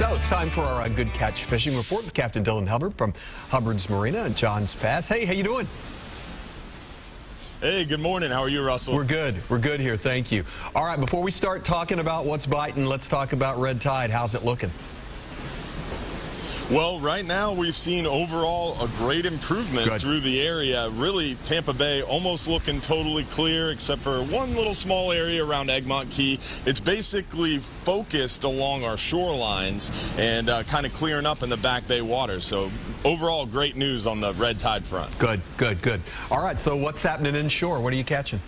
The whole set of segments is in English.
So it's time for our Good Catch Fishing Report with Captain Dylan Hubbard from Hubbard's Marina and John's Pass. Hey, how you doing? Hey, good morning. How are you, Russell? We're good. We're good here. Thank you. All right, before we start talking about what's biting, let's talk about red tide. How's it looking? Well, right now we've seen overall a great improvement through the area. Really, Tampa Bay almost looking totally clear except for one little small area around Egmont Key. It's basically focused along our shorelines and kind of clearing up in the back bay water. So overall, great news on the red tide front. Good, good, good. All right, so what's happening inshore? What are you catching?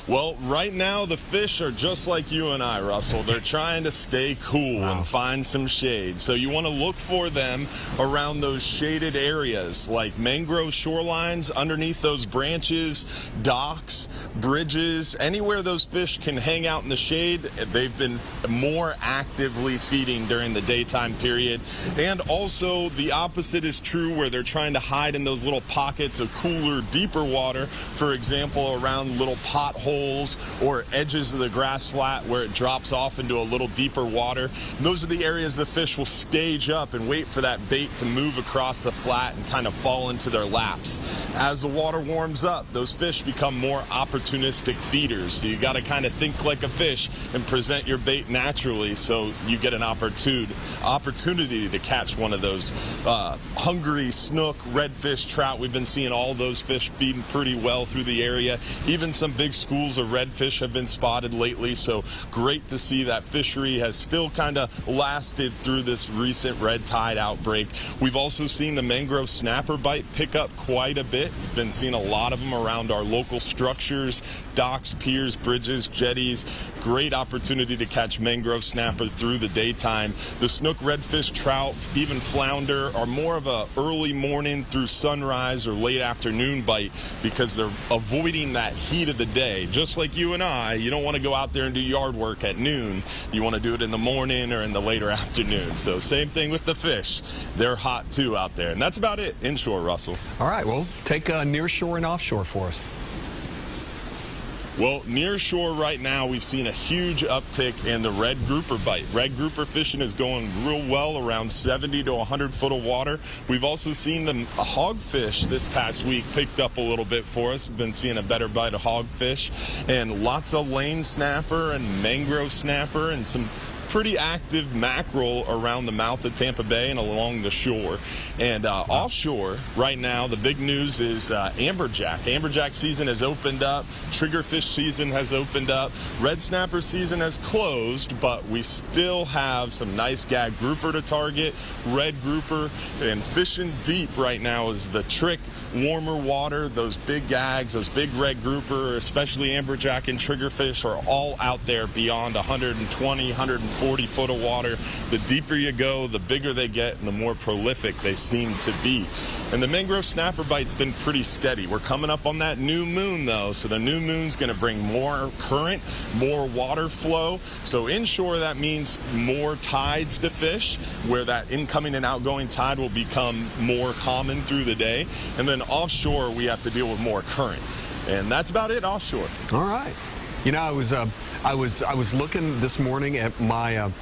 Well, right now the fish are just like you and I, Russell. They're trying to stay cool and find some shade. So you want to look for them around those shaded areas like mangrove shorelines, underneath those branches, docks, bridges, anywhere those fish can hang out in the shade. They've been more actively feeding during the daytime period. And also the opposite is true where they're trying to hide in those little pockets of cooler, deeper water. For example, around little potholes or edges of the grass flat where it drops off into a little deeper water. And those are the areas the fish will stage up and wait for that bait to move across the flat and kind of fall into their laps. As the water warms up, those fish become more opportunistic feeders. So you got to kind of think like a fish and present your bait naturally so you get an opportunity to catch one of those hungry snook, redfish, trout. We've been seeing all those fish feeding pretty well through the area. Even some big schools of redfish have been spotted lately, so great to see that fishery has still kind of lasted through this recent red tide outbreak. We've also seen the mangrove snapper bite pick up quite a bit. We've been seeing a lot of them around our local structures, docks, piers, bridges, jetties. Great opportunity to catch mangrove snapper through the daytime. The snook, redfish, trout, even flounder are more of a early morning through sunrise or late afternoon bite because they're avoiding that heat of the day. Just like you and I, you don't want to go out there and do yard work at noon. You want to do it in the morning or in the later afternoon. So same thing with the fish. They're hot too out there. And that's about it inshore, Russell. All right, well, take nearshore and offshore for us. Well, near shore right now, we've seen a huge uptick in the red grouper bite. Red grouper fishing is going real well around 70 to 100 foot of water. We've also seen the hogfish this past week picked up a little bit for us. We've been seeing a better bite of hogfish and lots of lane snapper and mangrove snapper and some pretty active mackerel around the mouth of Tampa Bay and along the shore. And offshore right now, the big news is Amberjack. Amberjack season has opened up. Triggerfish season has opened up. Red snapper season has closed, but we still have some nice gag grouper to target. Red grouper and fishing deep right now is the trick. Warmer water, those big gags, those big red grouper, especially Amberjack and triggerfish are all out there beyond 120, 140 foot of water. The deeper you go, the bigger they get and the more prolific they seem to be. And the mangrove snapper bite's been pretty steady. We're coming up on that new moon though, so the new moon's going to bring more current, more water flow. So inshore, that means more tides to fish, where that incoming and outgoing tide will become more common through the day. And then offshore, we have to deal with more current. And that's about it offshore. All right. You know, I was looking this morning at my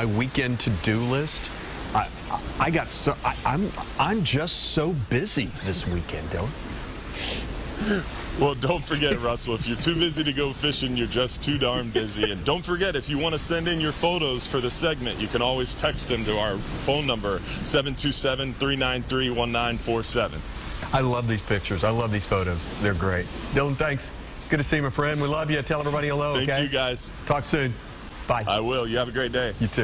weekend to-do list. I'm just so busy this weekend, Dylan. Well, don't forget, Russell, if you're too busy to go fishing, you're just too darn busy. And don't forget, if you want to send in your photos for the segment, you can always text them to our phone number, 727-393-1947. I love these pictures. I love these photos. They're great. Dylan, thanks. Good to see you, my friend. We love you. Tell everybody hello, okay? Thank you, guys. Talk soon. Bye. I will. You have a great day. You too.